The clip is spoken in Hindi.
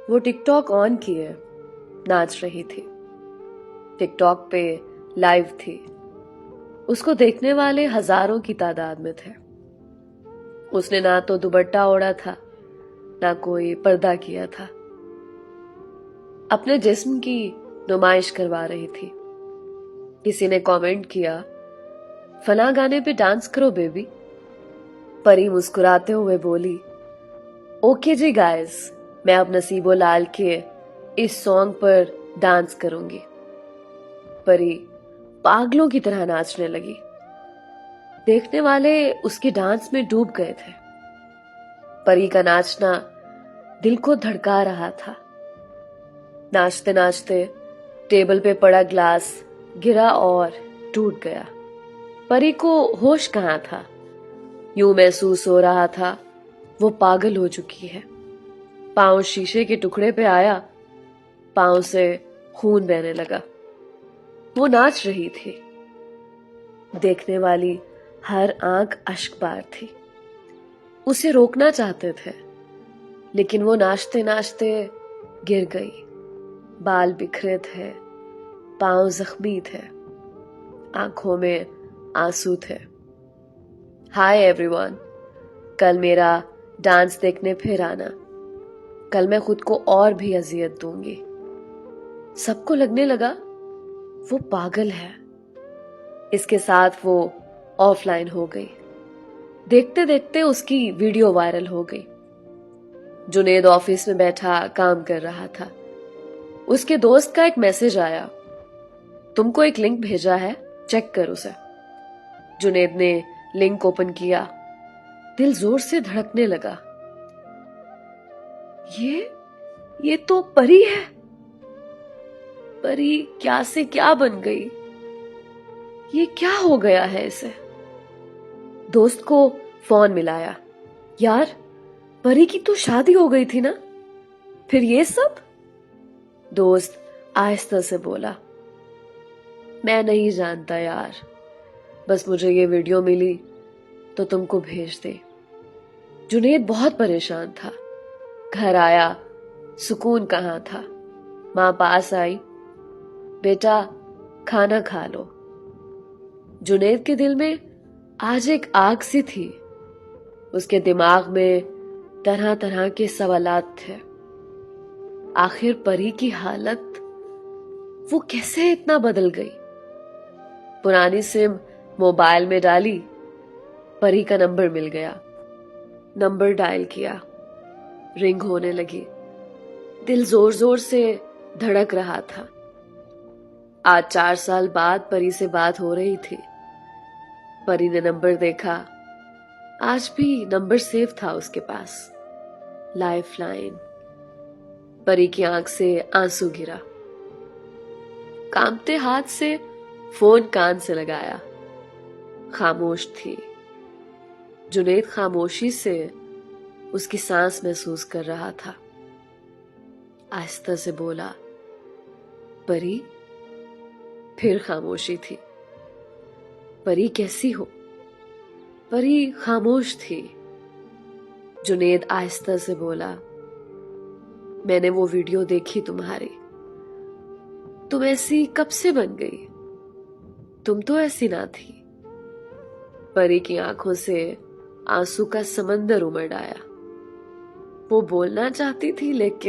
वो टिकटॉक ऑन किए नाच रही थी। टिकटॉक पे लाइव थी। उसको देखने वाले हजारों की तादाद में थे। उसने ना तो दुपट्टा ओढ़ा था, ना कोई पर्दा किया था। अपने जिस्म की नुमाइश करवा रही थी। किसी ने कमेंट किया, फला गाने पे डांस करो बेबी। परी मुस्कुराते हुए बोली, ओके जी गाइस, मैं अब नसीबो लाल के इस सॉन्ग पर डांस करूंगी। परी पागलों की तरह नाचने लगी। देखने वाले उसके डांस में डूब गए थे। परी का नाचना दिल को धड़का रहा था। नाचते नाचते टेबल पे पड़ा ग्लास गिरा और टूट गया। परी को होश कहां था। यूं महसूस हो रहा था वो पागल हो चुकी है। पांव शीशे के टुकड़े पे आया, पांव से खून बहने लगा। वो नाच रही थी। देखने वाली हर आंख अश्कबार थी। उसे रोकना चाहते थे, लेकिन वो नाचते नाचते गिर गई। बाल बिखरे थे, पांव जख्मी थे, आंखों में आंसू थे। हाय एवरीवन, कल मेरा डांस देखने फिर आना। कल मैं खुद को और भी अजियत दूंगी। सबको लगने लगा वो पागल है। इसके साथ वो ऑफलाइन हो गई। देखते देखते उसकी वीडियो वायरल हो गई। जुनेद ऑफिस में बैठा काम कर रहा था। उसके दोस्त का एक मैसेज आया, तुमको एक लिंक भेजा है, चेक कर उसे। जुनेद ने लिंक ओपन किया। दिल जोर से धड़कने लगा। ये तो परी है। परी क्या से क्या बन गई। ये क्या हो गया है इसे। दोस्त को फोन मिलाया। यार, परी की तो शादी हो गई थी ना, फिर ये सब। दोस्त आहिस्ता से बोला, मैं नहीं जानता यार, बस मुझे ये वीडियो मिली तो तुमको भेज दे। जुनेद बहुत परेशान था। घर आया, सुकून कहाँ था। मां पास आई, बेटा खाना खा लो। जुनेद के दिल में आज एक आग सी थी। उसके दिमाग में तरह तरह के सवालात थे। आखिर परी की हालत वो कैसे इतना बदल गई। पुरानी सिम मोबाइल में डाली, परी का नंबर मिल गया। नंबर डायल किया, रिंग होने लगी। दिल जोर जोर से धड़क रहा था। आज 4 साल बाद परी से बात हो रही थी। परी ने नंबर देखा। आज भी नंबर सेव था उसके पास, लाइफलाइन। परी की आंख से आंसू गिरा। कांपते हाथ से फोन कान से लगाया। खामोश थी। जुनेद खामोशी से उसकी सांस महसूस कर रहा था। आहिस्ता से बोला, परी। फिर खामोशी थी। परी कैसी हो। परी खामोश थी। जुनेद आहिस्ता से बोला, मैंने वो वीडियो देखी तुम्हारी। तुम ऐसी कब से बन गई। तुम तो ऐसी ना थी। परी की आंखों से आंसू का समंदर उमड़ आया। वो बोलना चाहती थी, लेकिन